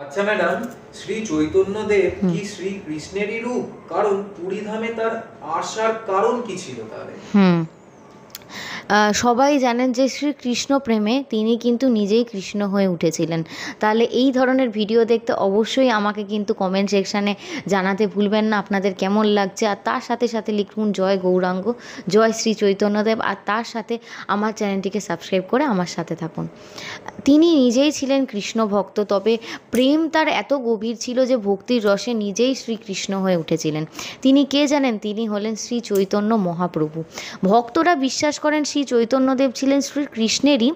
আচ্ছা ম্যাডাম, শ্রী চৈতন্যদেব কি শ্রী কৃষ্ণেরই রূপ? কারণ পুরী ধামে তার আসার কারণ কি ছিল তাহলে? সবাই জানেন যে শ্রীকৃষ্ণ প্রেমে তিনি কিন্তু নিজেই কৃষ্ণ হয়ে উঠেছিলেন। তাহলে এই ধরনের ভিডিও দেখতে অবশ্যই আমাকে কিন্তু কমেন্ট সেকশানে জানাতে ভুলবেন না আপনাদের কেমন লাগছে। আর তার সাথে সাথে লিখুন জয় গৌরাঙ্গ, জয় শ্রী চৈতন্যদেব। আর তার সাথে আমার চ্যানেলটিকে সাবস্ক্রাইব করে আমার সাথে থাকুন। তিনি নিজেই ছিলেন কৃষ্ণ ভক্ত, তবে প্রেম তার এত গভীর ছিল যে ভক্তির রসে নিজেই শ্রীকৃষ্ণ হয়ে উঠেছিলেন। তিনি কে জানেন? তিনি হলেন শ্রী চৈতন্য মহাপ্রভু। ভক্তরা বিশ্বাস করেন শ্রী চৈতন্যদেব ছিলেন শ্রীকৃষ্ণেরই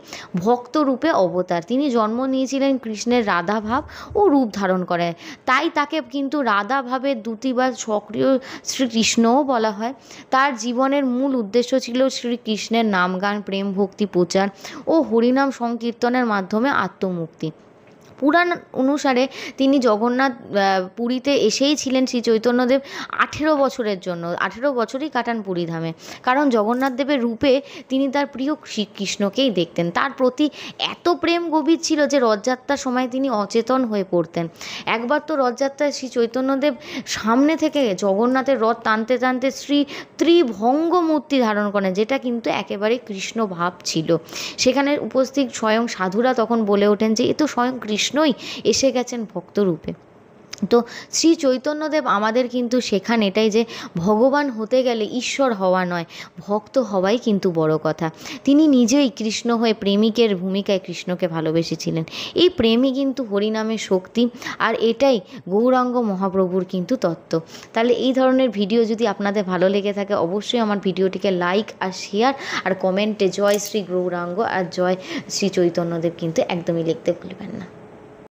ভক্তরূপে অবতার। তিনি জন্ম নিয়েছিলেন কৃষ্ণের রাধা ভাব ও রূপ ধারণ করে, তাই তাকে কিন্তু রাধা ভাবের দ্যুতি বা সক্রিয় শ্রীকৃষ্ণও বলা হয়। তার জীবনের মূল উদ্দেশ্য ছিল শ্রীকৃষ্ণের নামগান, প্রেম ভক্তি প্রচার ও হরিনাম সংকীর্তনের মাধ্যমে আত্মমুক্তি। পুরাণ অনুসারে তিনি জগন্নাথ পুরীতে এসেই ছিলেন শ্রী চৈতন্যদেব 18 বছরের জন্য। 18 বছরই কাটান পুরীধামে, কারণ জগন্নাথ দেবের রূপে তিনি তার প্রিয় শ্রীকৃষ্ণকেই দেখতেন। তার প্রতি এত প্রেম গভীর ছিল যে রথযাত্রার সময় তিনি অচেতন হয়ে পড়তেন। একবার তো রথযাত্রায় শ্রী চৈতন্যদেব সামনে থেকে জগন্নাথের রথ টানতে টানতে ত্রিভঙ্গ মূর্তি ধারণ করেন, যেটা কিন্তু একেবারে কৃষ্ণ ভাব ছিল। সেখানে উপস্থিত স্বয়ং সাধুরা তখন বলে ওঠেন যে এ তো স্বয়ং কৃষ্ণই এসে গেছেন ভক্তরূপে। তো শ্রী চৈতন্যদেব আমাদের কিন্তু শেখান এটাই যে ভগবান হতে গেলে ঈশ্বর হওয়া নয়, ভক্ত হওয়াই কিন্তু বড় কথা। তিনি নিজেই কৃষ্ণ হয়ে প্রেমিকের ভূমিকায় কৃষ্ণকে ভালোবেসেছিলেন। এই প্রেমই কিন্তু হরিনামের শক্তি, আর এটাই গৌরাঙ্গ মহাপ্রভুর কিন্তু তত্ত্ব। তাহলে এই ধরনের ভিডিও যদি আপনাদের ভালো লেগে থাকে অবশ্যই আমার ভিডিওটিকে লাইক আর শেয়ার আর কমেন্টে জয় শ্রী গৌরাঙ্গ আর জয় শ্রী চৈতন্যদেব কিন্তু একদমই লিখতে ভুলবেন না।